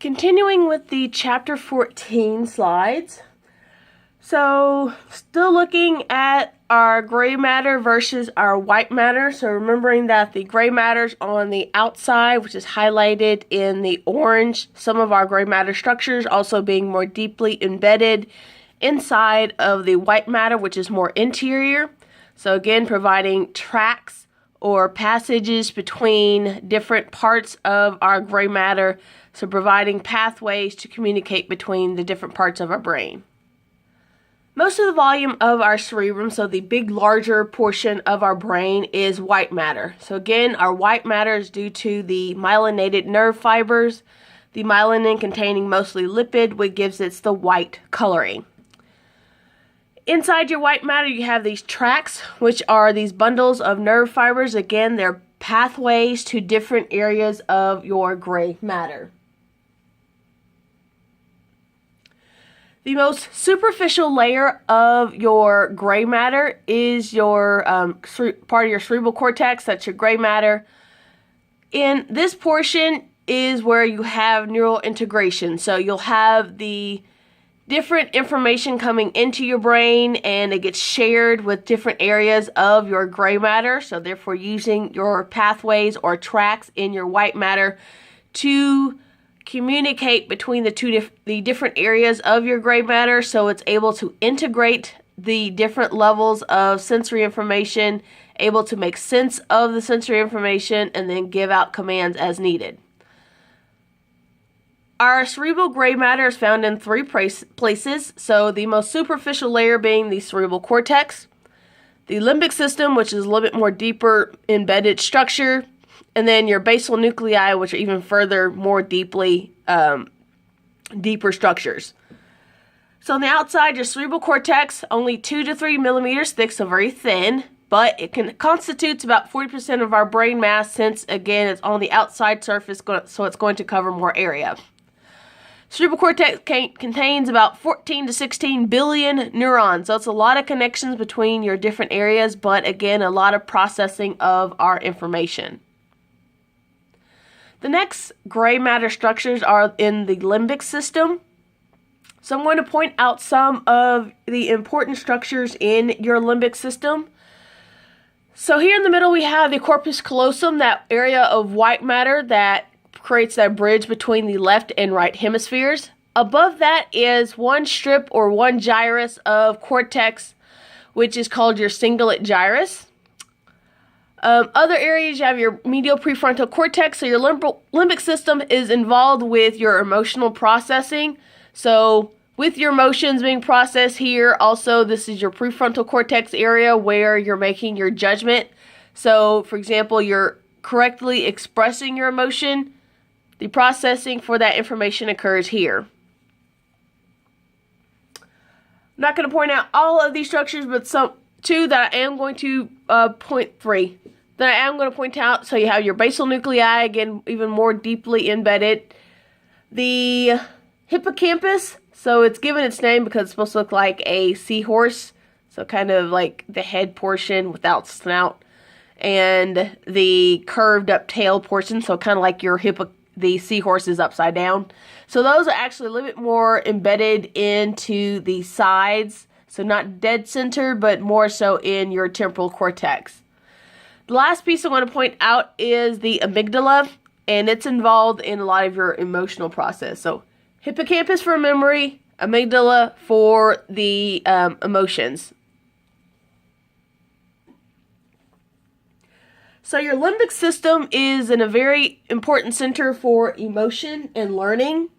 Continuing with the Chapter 14 slides. So, still looking at our gray matter versus our white matter. So, remembering that the gray matter's on the outside, which is highlighted in the orange. Some of our gray matter structures also being more deeply embedded inside of the white matter, which is more interior. So, again, providing tracks or passages between different parts of our gray matter. So providing pathways to communicate between the different parts of our brain. Most of the volume of our cerebrum, so the big larger portion of our brain, is white matter. So again, our white matter is due to the myelinated nerve fibers, the myelin containing mostly lipid, which gives it the white coloring. Inside your white matter, you have these tracks, which are these bundles of nerve fibers. Again, they're pathways to different areas of your gray matter. The most superficial layer of your gray matter is your part of your cerebral cortex. That's your gray matter. In this portion is where you have neural integration. So you'll have the different information coming into your brain, and it gets shared with different areas of your gray matter. So therefore, using your pathways or tracks in your white matter to communicate between the different areas of your gray matter, so it's able to integrate the different levels of sensory information, able to make sense of the sensory information, and then give out commands as needed. Our cerebral gray matter is found in three places, so the most superficial layer being the cerebral cortex, the limbic system, which is a little bit more deeper embedded structure, and then your basal nuclei, which are even further, more deeply, deeper structures. So on the outside, your cerebral cortex, only 2 to 3 millimeters thick, so very thin, but it constitutes about 40% of our brain mass since, again, it's on the outside surface, so it's going to cover more area. Cerebral cortex contains about 14 to 16 billion neurons, so it's a lot of connections between your different areas, but again, a lot of processing of our information. The next gray matter structures are in the limbic system. So I'm going to point out some of the important structures in your limbic system. So here in the middle we have the corpus callosum, that area of white matter that creates that bridge between the left and right hemispheres. Above that is one strip or one gyrus of cortex, which is called your cingulate gyrus. Other areas, you have your medial prefrontal cortex. So your limbic system is involved with your emotional processing. So with your emotions being processed here, also this is your prefrontal cortex area where you're making your judgment. So for example, you're correctly expressing your emotion. The processing for that information occurs here. I'm not going to point out all of these structures, but two that I am going to three that I am going to point out. So you have your basal nuclei, again, even more deeply embedded. The hippocampus, so it's given its name because it's supposed to look like a seahorse. So kind of like the head portion without snout. And the curved up tail portion, so kind of like your the seahorse is upside down. So those are actually a little bit more embedded into the sides. So not dead center, but more so in your temporal cortex. The last piece I want to point out is the amygdala, and it's involved in a lot of your emotional process. So hippocampus for memory, amygdala for the emotions. So your limbic system is in a very important center for emotion and learning.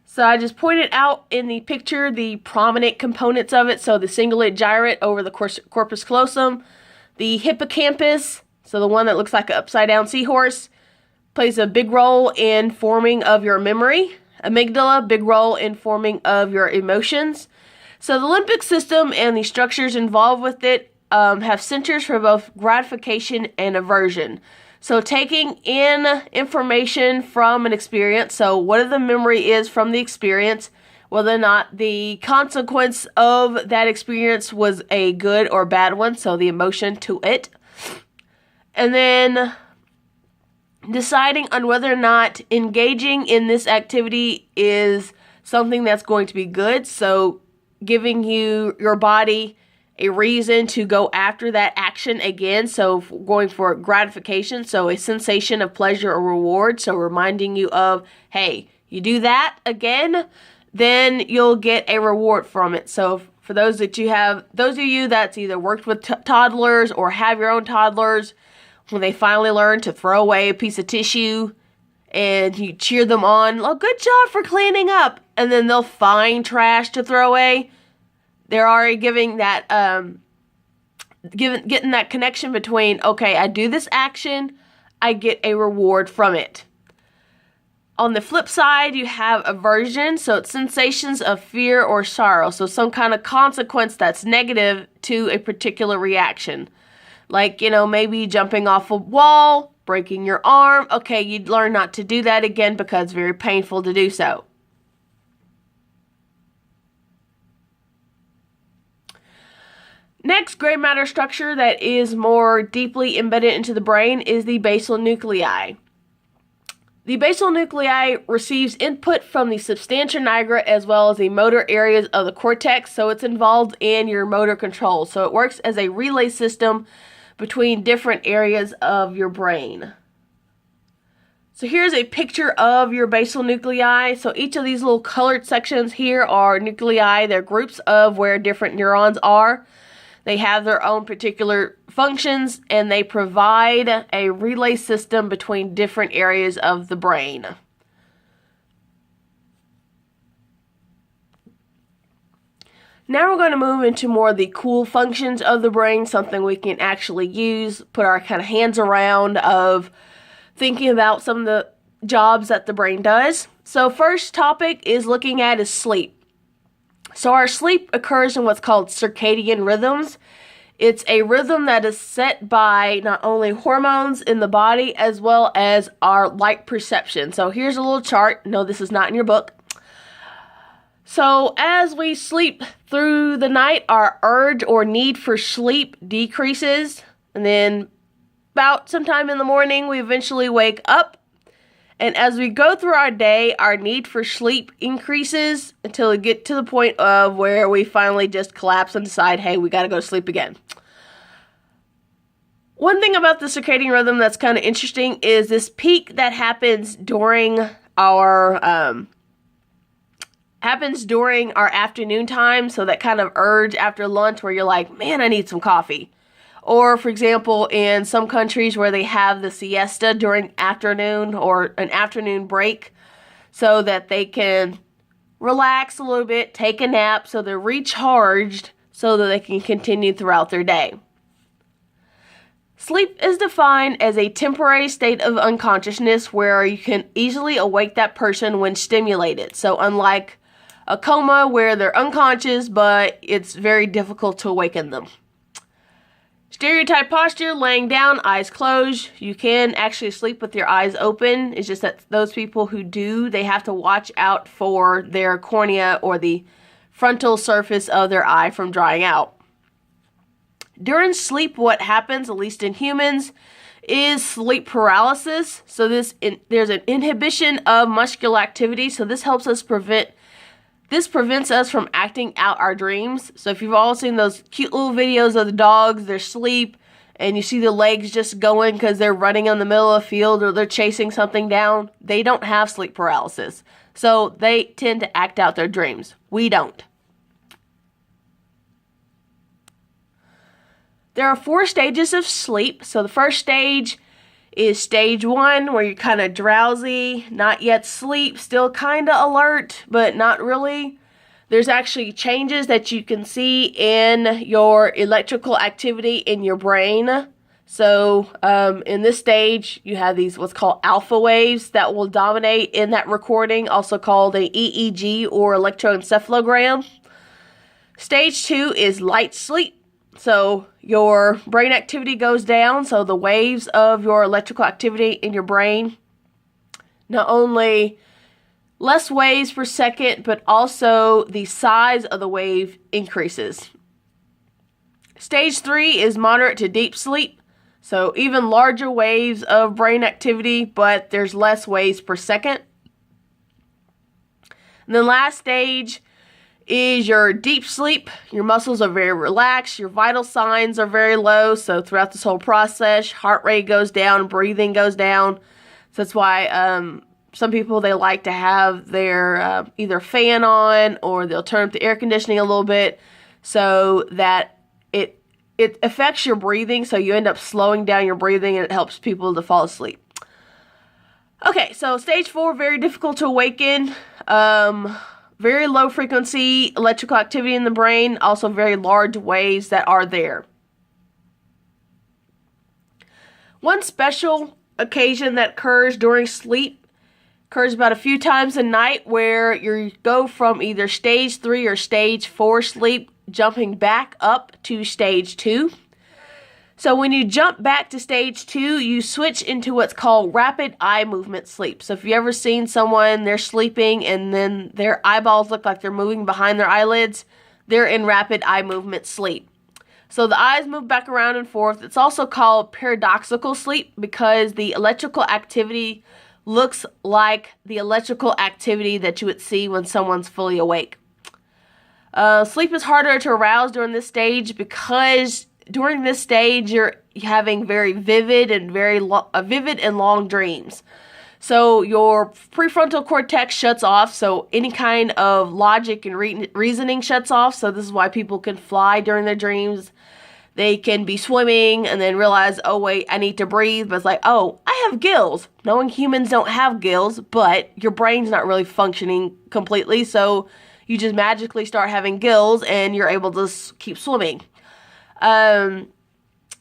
So I just pointed out in the picture the prominent components of it. So the cingulate gyrate over the corpus callosum, the hippocampus, so the one that looks like an upside down seahorse, plays a big role in forming of your memory. Amygdala, big role in forming of your emotions. So the limbic system and the structures involved with it have centers for both gratification and aversion. So taking in information from an experience, so what the memory is from the experience, whether or not the consequence of that experience was a good or bad one, so the emotion to it. And then deciding on whether or not engaging in this activity is something that's going to be good. So giving your body a reason to go after that action again. So going for gratification. So a sensation of pleasure or reward. So reminding you of, hey, you do that again, then you'll get a reward from it. So for those of you that's either worked with toddlers or have your own toddlers, when they finally learn to throw away a piece of tissue and you cheer them on, oh, good job for cleaning up, and then they'll find trash to throw away, they're already giving that, getting that connection between, okay, I do this action, I get a reward from it. On the flip side, you have aversion, so it's sensations of fear or sorrow, so some kind of consequence that's negative to a particular reaction. Like, maybe jumping off a wall, breaking your arm. Okay, you'd learn not to do that again because it's very painful to do so. Next gray matter structure that is more deeply embedded into the brain is the basal nuclei. The basal nuclei receives input from the substantia nigra as well as the motor areas of the cortex, so it's involved in your motor control. So it works as a relay system between different areas of your brain. So here's a picture of your basal nuclei. So each of these little colored sections here are nuclei. They're groups of where different neurons are. They have their own particular functions, and they provide a relay system between different areas of the brain. Now we're going to move into more of the cool functions of the brain, something we can actually use, put our kind of hands around of thinking about some of the jobs that the brain does. So first topic is looking at is sleep. So our sleep occurs in what's called circadian rhythms. It's a rhythm that is set by not only hormones in the body as well as our light perception. So here's a little chart. No, this is not in your book. So as we sleep through the night, our urge or need for sleep decreases. And then about sometime in the morning, we eventually wake up. And as we go through our day, our need for sleep increases until we get to the point of where we finally just collapse and decide, hey, we got to go to sleep again. One thing about the circadian rhythm that's kind of interesting is this peak that happens during our afternoon time. So that kind of urge after lunch where you're like, man, I need some coffee. Or, for example, in some countries where they have the siesta during afternoon or an afternoon break so that they can relax a little bit, take a nap, so they're recharged so that they can continue throughout their day. Sleep is defined as a temporary state of unconsciousness where you can easily awake that person when stimulated. So unlike a coma where they're unconscious, but it's very difficult to awaken them. Stereotype posture, laying down, eyes closed. You can actually sleep with your eyes open. It's just that those people who do, they have to watch out for their cornea or the frontal surface of their eye from drying out. During sleep, what happens, at least in humans, is sleep paralysis. So there's an inhibition of muscular activity. So this prevents us from acting out our dreams. So if you've all seen those cute little videos of the dogs, they're asleep, and you see the legs just going because they're running in the middle of the field or they're chasing something down, they don't have sleep paralysis. So they tend to act out their dreams. We don't. There are 4 stages of sleep. So the first stage is stage 1, where you're kind of drowsy, not yet asleep, still kind of alert, but not really. There's actually changes that you can see in your electrical activity in your brain. So in this stage, you have these what's called alpha waves that will dominate in that recording, also called a EEG or electroencephalogram. Stage 2 is light sleep. So your brain activity goes down, so the waves of your electrical activity in your brain, not only less waves per second, but also the size of the wave increases. Stage 3 is moderate to deep sleep. So even larger waves of brain activity, but there's less waves per second. And then last stage is your deep sleep. Your muscles are very relaxed. Your vital signs are very low. So throughout this whole process, heart rate goes down, breathing goes down. So that's why some people, they like to have their either fan on, or they'll turn up the air conditioning a little bit so that it affects your breathing. So you end up slowing down your breathing, and it helps people to fall asleep. Okay, so stage 4, very difficult to awaken. Very low frequency electrical activity in the brain, also very large waves that are there. One special occasion that occurs during sleep occurs about a few times a night, where you go from either stage 3 or stage 4 sleep, jumping back up to stage 2. So when you jump back to stage 2, you switch into what's called rapid eye movement sleep. So if you ever seen someone, they're sleeping and then their eyeballs look like they're moving behind their eyelids, they're in rapid eye movement sleep. So the eyes move back around and forth. It's also called paradoxical sleep because the electrical activity looks like the electrical activity that you would see when someone's fully awake. Sleep is harder to arouse during this stage because during this stage you're having very vivid and long dreams. So your prefrontal cortex shuts off, so any kind of logic and reasoning shuts off. So this is why people can fly during their dreams. They can be swimming and then realize, oh wait, I need to breathe. But it's like, oh, I have gills. Knowing humans don't have gills, but your brain's not really functioning completely. So you just magically start having gills and you're able to keep swimming.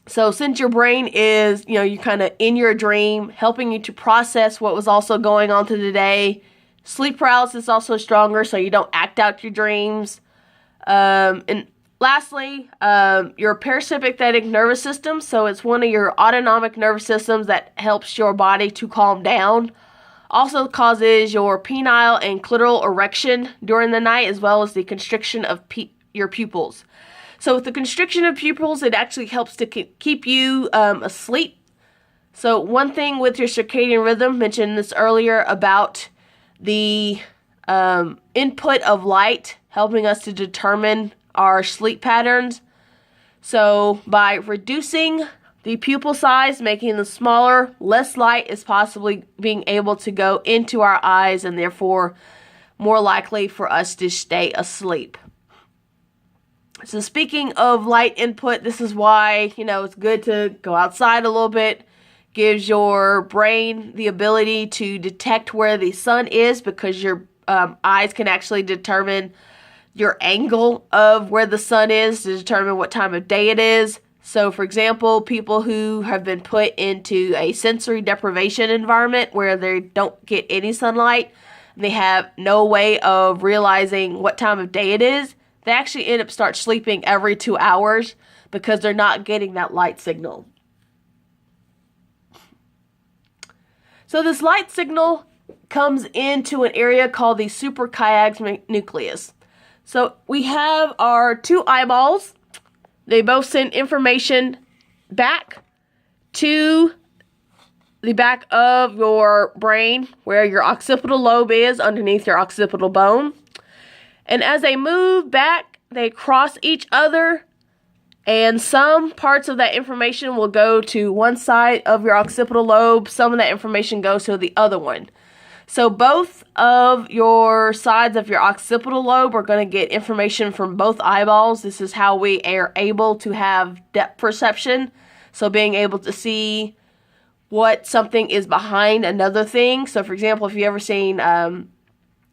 So since your brain is, you're kind of in your dream, helping you to process what was also going on through the day, sleep paralysis is also stronger, so you don't act out your dreams. And lastly, your parasympathetic nervous system, so it's one of your autonomic nervous systems that helps your body to calm down, also causes your penile and clitoral erection during the night, as well as the constriction of your pupils. So with the constriction of pupils, it actually helps to keep you asleep. So one thing with your circadian rhythm, mentioned this earlier about the input of light helping us to determine our sleep patterns. So by reducing the pupil size, making them smaller, less light is possibly being able to go into our eyes, and therefore more likely for us to stay asleep. So speaking of light input, this is why, it's good to go outside a little bit. Gives your brain the ability to detect where the sun is, because your eyes can actually determine your angle of where the sun is to determine what time of day it is. So for example, people who have been put into a sensory deprivation environment where they don't get any sunlight, and they have no way of realizing what time of day it is, they actually end up start sleeping every 2 hours because they're not getting that light signal. So this light signal comes into an area called the suprachiasmatic nucleus. So we have our 2 eyeballs. They both send information back to the back of your brain where your occipital lobe is, underneath your occipital bone. And as they move back, they cross each other, and some parts of that information will go to one side of your occipital lobe. Some of that information goes to the other one. So both of your sides of your occipital lobe are going to get information from both eyeballs. This is how we are able to have depth perception. So being able to see what something is behind another thing. So for example, if you ever seen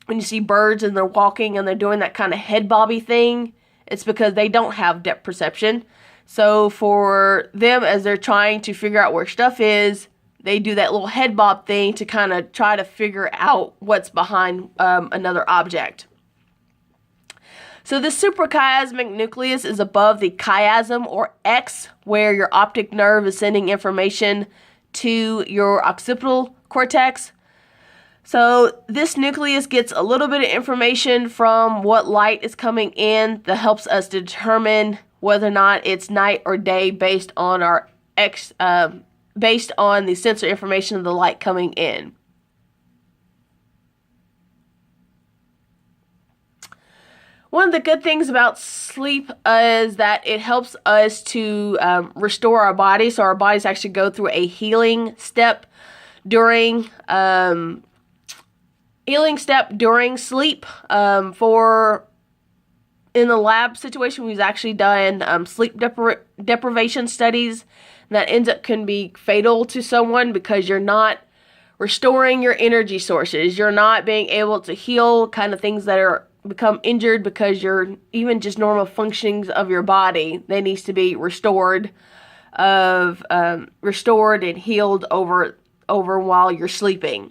when you see birds and they're walking and they're doing that kind of head bobby thing, it's because they don't have depth perception. So for them, as they're trying to figure out where stuff is, they do that little head bob thing to kind of try to figure out what's behind another object. So this suprachiasmatic nucleus is above the chiasm, or X, where your optic nerve is sending information to your occipital cortex. So this nucleus gets a little bit of information from what light is coming in that helps us determine whether or not it's night or day based on our based on the sensory information of the light coming in. One of the good things about sleep is that it helps us to restore our body. So our bodies actually go through a healing step during sleep. In the lab situation, we've actually done sleep deprivation studies that can be fatal to someone because you're not restoring your energy sources. You're not being able to heal kind of things that are become injured because you're even just normal functionings of your body. They needs to be restored and healed over while you're sleeping.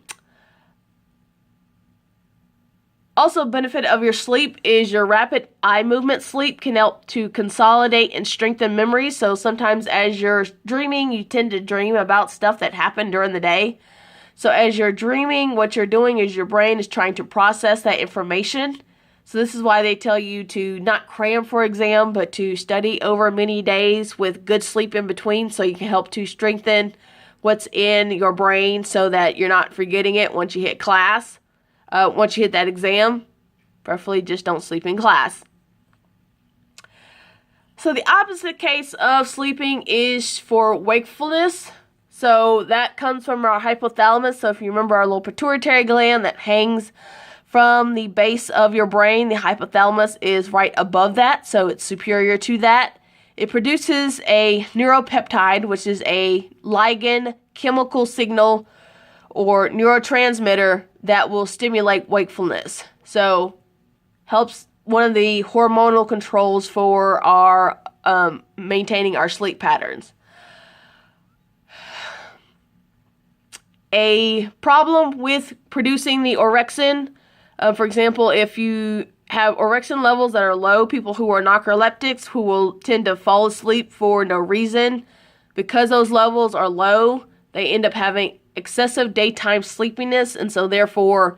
Also, benefit of your sleep is your rapid eye movement. Sleep can help to consolidate and strengthen memories. So sometimes as you're dreaming, you tend to dream about stuff that happened during the day. So as you're dreaming, what you're doing is your brain is trying to process that information. So this is why they tell you to not cram for exam, but to study over many days with good sleep in between, so you can help to strengthen what's in your brain so that you're not forgetting it once you hit class. Once you hit that exam, preferably just don't sleep in class. So the opposite case of sleeping is for wakefulness. So that comes from our hypothalamus. So if you remember our little pituitary gland that hangs from the base of your brain, the hypothalamus is right above that, so it's superior to that. It produces a neuropeptide, which is a ligand chemical signal or neurotransmitter that will stimulate wakefulness. So helps one of the hormonal controls for our maintaining our sleep patterns. A problem with producing the orexin, for example, if you have orexin levels that are low, people who are narcoleptics who will tend to fall asleep for no reason, because those levels are low, they end up having excessive daytime sleepiness, and so therefore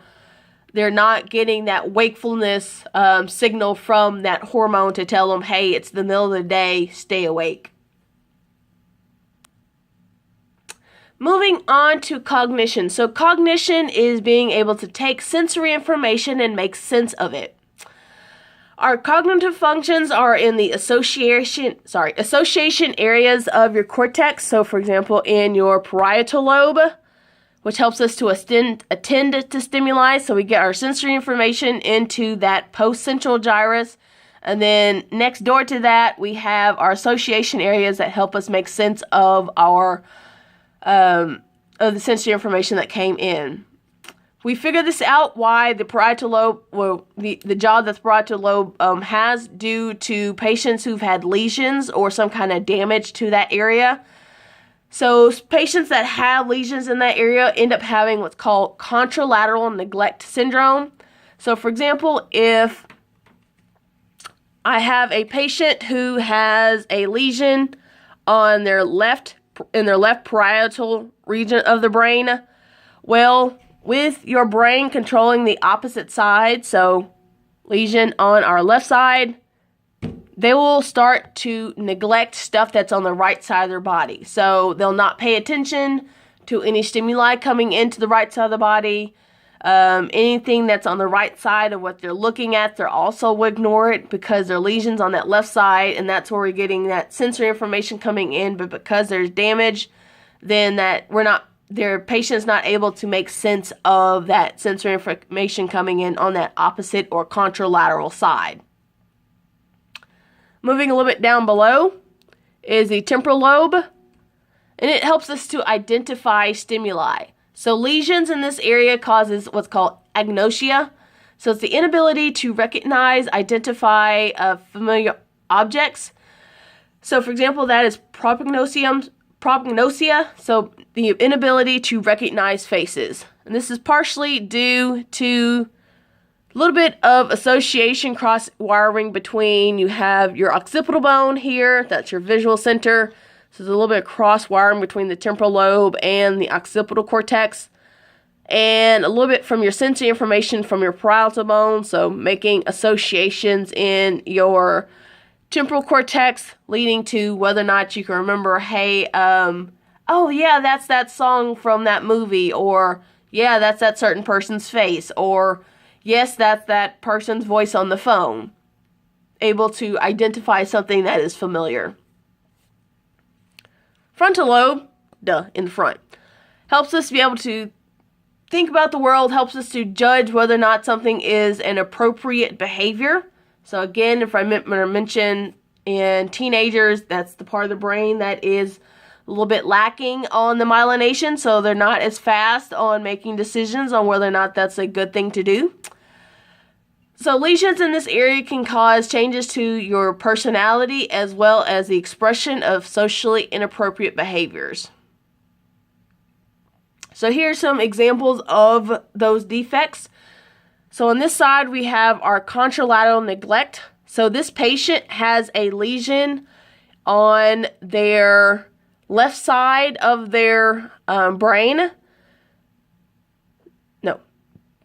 they're not getting that wakefulness signal from that hormone to tell them, hey, it's the middle of the day, stay awake. Moving on to cognition. So cognition is being able to take sensory information and make sense of it. Our cognitive functions are in the association areas of your cortex. So for example, in your parietal lobe, which helps us to attend to stimuli. So we get our sensory information into that postcentral gyrus. And then next door to that, we have our association areas that help us make sense of our of the sensory information that came in. We figured this out why the parietal lobe, well, the job that the parietal lobe has due to patients who've had lesions or some kind of damage to that area. So patients that have lesions in that area end up having what's called contralateral neglect syndrome. So for example, if I have a patient who has a lesion on their left parietal region of the brain, well, with your brain controlling the opposite side, so lesion on our left side, they will start to neglect stuff that's on the right side of their body. So they'll not pay attention to any stimuli coming into the right side of the body. Anything that's on the right side of what they're looking at, they're also will ignore it because their lesion's on that left side, and that's where we're getting that sensory information coming in. But because there's damage, then their patient's not able to make sense of that sensory information coming in on that opposite or contralateral side. Moving a little bit down below is the temporal lobe, and it helps us to identify stimuli. So lesions in this area causes what's called agnosia. So it's the inability to recognize, identify familiar objects. So for example, that is propagnosia. So the inability to recognize faces. And this is partially due to a little bit of association cross-wiring between, you have your occipital bone here, that's your visual center. So there's a little bit of cross-wiring between the temporal lobe and the occipital cortex. And a little bit from your sensory information from your parietal bone, so making associations in your temporal cortex, leading to whether or not you can remember, hey, oh yeah, that's that song from that movie, or yeah, that's that certain person's face, or yes, that's that person's voice on the phone. Able to identify something that is familiar. Frontal lobe, in the front, helps us to be able to think about the world, helps us to judge whether or not something is an appropriate behavior. So again, if I mention in teenagers, that's the part of the brain that is a little bit lacking on the myelination, so they're not as fast on making decisions on whether or not that's a good thing to do. So lesions in this area can cause changes to your personality as well as the expression of socially inappropriate behaviors. So here are some examples of those defects. So on this side we have our contralateral neglect. So this patient has a lesion on their left side of their brain. No,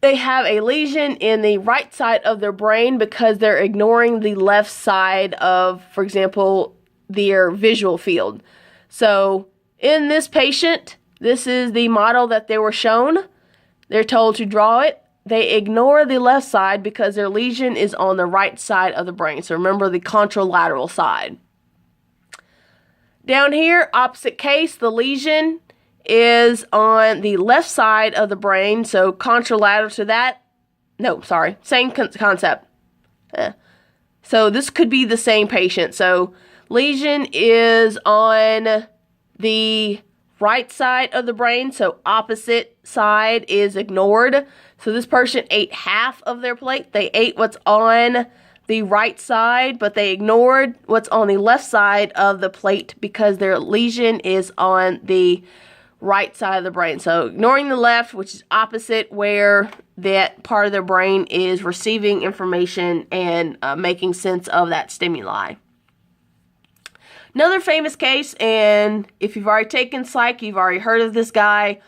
they have a lesion in the right side of their brain because they're ignoring the left side of, for example, their visual field. So in this patient, this is the model that they were shown. They're told to draw it. They ignore the left side because their lesion is on the right side of the brain. So remember the contralateral side. Down here, opposite case, the lesion is on the left side of the brain. So contralateral to that. No, sorry, same concept. So this could be the same patient. So lesion is on the right side of the brain, so opposite side is ignored. So this person ate half of their plate. They ate what's on the right side, but they ignored what's on the left side of the plate because their lesion is on the right side of the brain. So ignoring the left, which is opposite where that part of their brain is receiving information and making sense of that stimuli. Another famous case, and if you've already taken psych, you've already heard of this guy,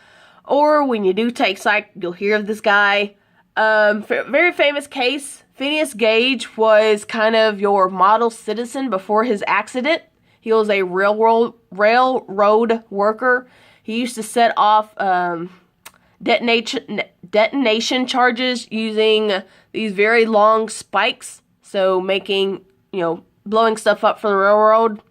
or when you do take psych, you'll hear of this guy. Very famous case. Phineas Gage was kind of your model citizen before his accident. He was a railroad worker. He used to set off detonation charges using these very long spikes, so making, blowing stuff up for the railroad.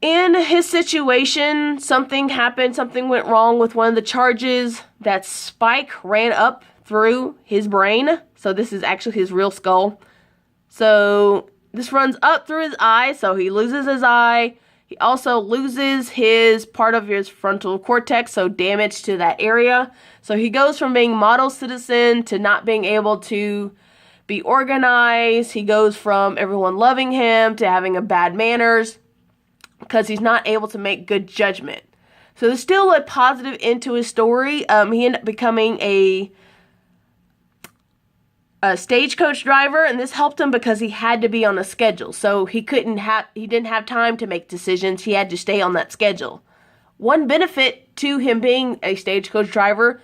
In his situation, something happened, something went wrong with one of the charges. That spike ran up through his brain. So this is actually his real skull. So this runs up through his eye, so he loses his eye. He also loses his part of his frontal cortex, so damage to that area. So he goes from being model citizen to not being able to be organized. He goes from everyone loving him to having a bad manners, because he's not able to make good judgment. So there's still a positive end to his story. He ended up becoming a stagecoach driver, and this helped him because he had to be on a schedule. So he didn't have time to make decisions. He had to stay on that schedule. One benefit to him being a stagecoach driver,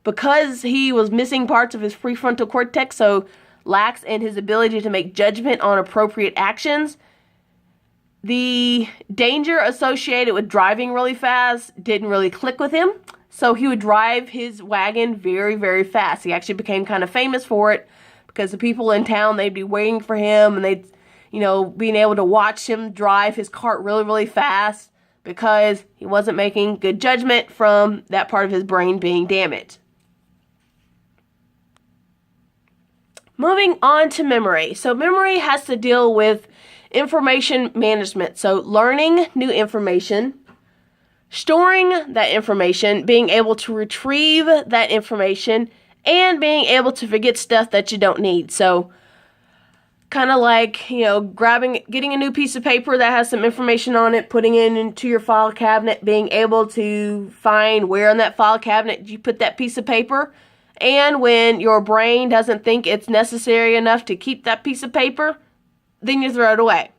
because he was missing parts of his prefrontal cortex, so lacks in his ability to make judgment on appropriate actions, the danger associated with driving really fast didn't really click with him. So he would drive his wagon very, very fast. He actually became kind of famous for it because the people in town, they'd be waiting for him, and they'd, being able to watch him drive his cart really, really fast because he wasn't making good judgment from that part of his brain being damaged. Moving on to memory. So memory has to deal with information management. So learning new information, storing that information, being able to retrieve that information, and being able to forget stuff that you don't need. So kind of like, getting a new piece of paper that has some information on it, putting it into your file cabinet, being able to find where in that file cabinet you put that piece of paper. And when your brain doesn't think it's necessary enough to keep that piece of paper, then you throw it away.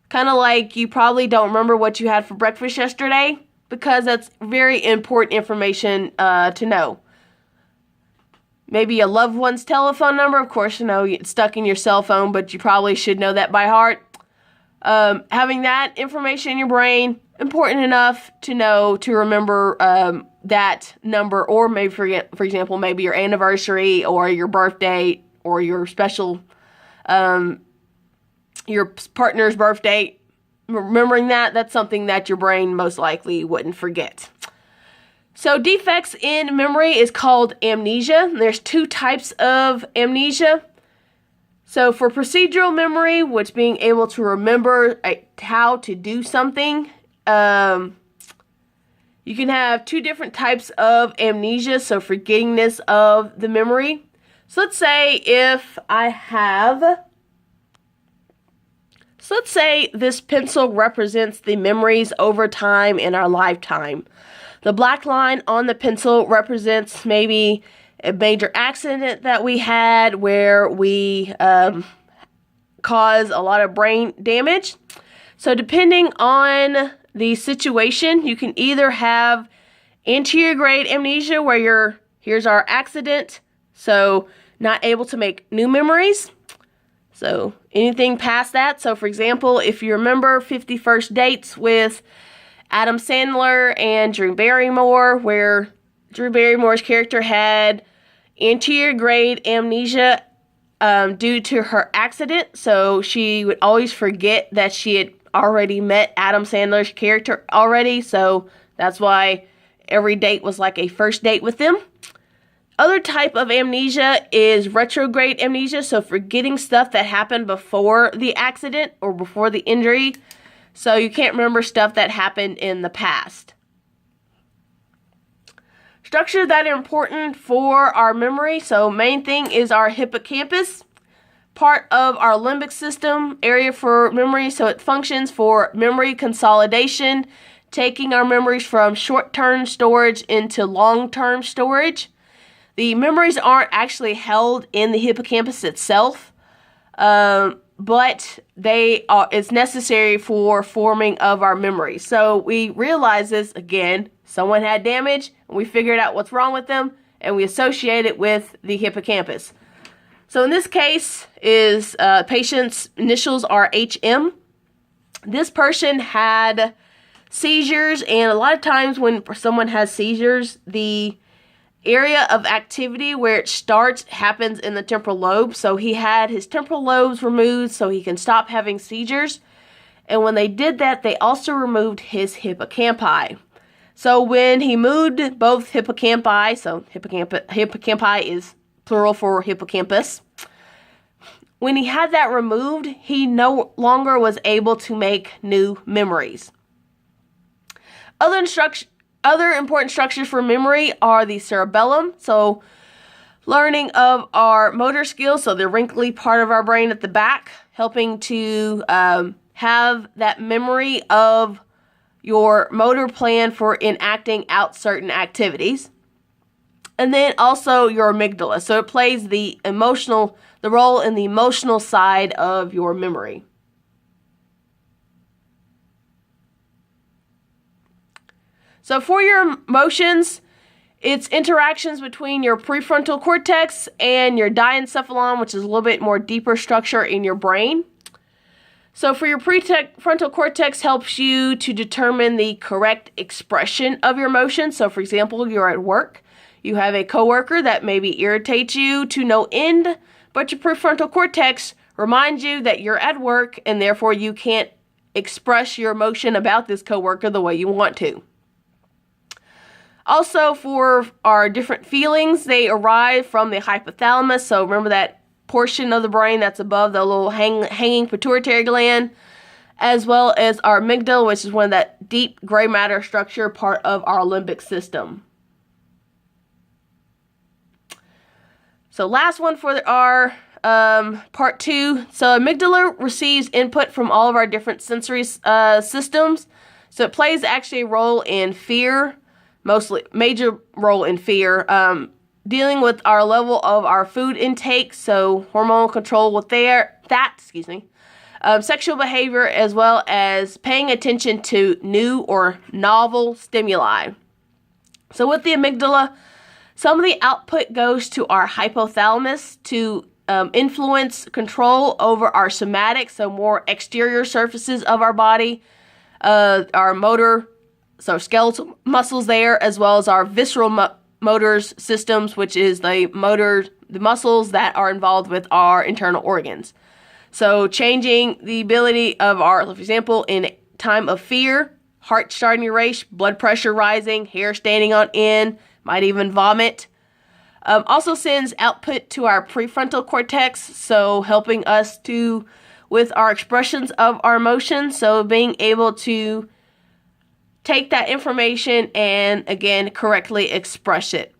Kind of like you probably don't remember what you had for breakfast yesterday, because that's very important information to know. Maybe a loved one's telephone number. Of course, it's stuck in your cell phone, but you probably should know that by heart. having that information in your brain, important enough to know to remember that number, or maybe for example, maybe your anniversary or your birthday or your special, your partner's birthday. Remembering that's something that your brain most likely wouldn't forget. So defects in memory is called amnesia. There's two types of amnesia. So for procedural memory, which being able to remember how to do something, you can have two different types of amnesia, so forgettingness of the memory. So let's say let's say this pencil represents the memories over time in our lifetime. The black line on the pencil represents maybe a major accident that we had where we caused a lot of brain damage. So depending on the situation, you can either have anterior grade amnesia where here's our accident, so not able to make new memories. So anything past that. So for example, if you remember 50 First Dates with Adam Sandler and Drew Barrymore, where Drew Barrymore's character had anterior grade amnesia due to her accident. So she would always forget that she had already met Adam Sandler's character already. So that's why every date was like a first date with them. Other type of amnesia is retrograde amnesia, so forgetting stuff that happened before the accident or before the injury. So you can't remember stuff that happened in the past. Structures that are important for our memory. So main thing is our hippocampus, part of our limbic system area for memory. So it functions for memory consolidation, taking our memories from short-term storage into long-term storage. The memories aren't actually held in the hippocampus itself, but it's necessary for forming of our memories. So we realize this again, someone had damage, and we figured out what's wrong with them, and we associate it with the hippocampus. So in this case, patient's initials are HM. This person had seizures, and a lot of times when someone has seizures, the area of activity where it starts happens in the temporal lobe. So he had his temporal lobes removed so he can stop having seizures. And when they did that, they also removed his hippocampi. So when he moved both hippocampi, so hippocampi is plural for hippocampus. When he had that removed, he no longer was able to make new memories. Other important structures for memory are the cerebellum, so learning of our motor skills, so the wrinkly part of our brain at the back, helping to have that memory of your motor plan for enacting out certain activities. And then also your amygdala, so it plays the role in the emotional side of your memory. So for your emotions, it's interactions between your prefrontal cortex and your diencephalon, which is a little bit more deeper structure in your brain. So for your prefrontal cortex helps you to determine the correct expression of your emotions. So for example, you're at work, you have a coworker that maybe irritates you to no end, but your prefrontal cortex reminds you that you're at work and therefore you can't express your emotion about this coworker the way you want to. Also, for our different feelings, they arrive from the hypothalamus. So remember that portion of the brain that's above the little hanging pituitary gland, as well as our amygdala, which is one of that deep gray matter structure part of our limbic system. So last one for our part 2. So amygdala receives input from all of our different sensory systems. So it plays actually a role in fear, mostly major role in fear, dealing with our level of our food intake, so hormonal control with sexual behavior, as well as paying attention to new or novel stimuli. So with the amygdala, some of the output goes to our hypothalamus to influence control over our somatic, so more exterior surfaces of our body, our motor, so skeletal muscles there, as well as our visceral motors systems, which is the muscles that are involved with our internal organs. So changing the ability of our, for example, in time of fear, heart starting to race, blood pressure rising, hair standing on end, might even vomit. Also sends output to our prefrontal cortex, so helping us with our expressions of our emotions, so being able to take that information and, again, correctly express it.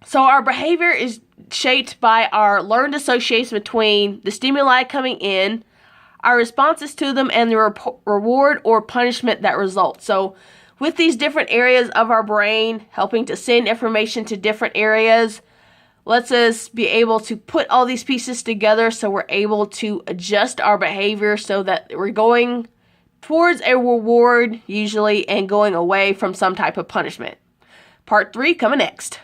So our behavior is shaped by our learned association between the stimuli coming in, our responses to them, and the reward or punishment that results. So with these different areas of our brain helping to send information to different areas, lets us be able to put all these pieces together so we're able to adjust our behavior so that we're going towards a reward usually and going away from some type of punishment. Part 3 coming next.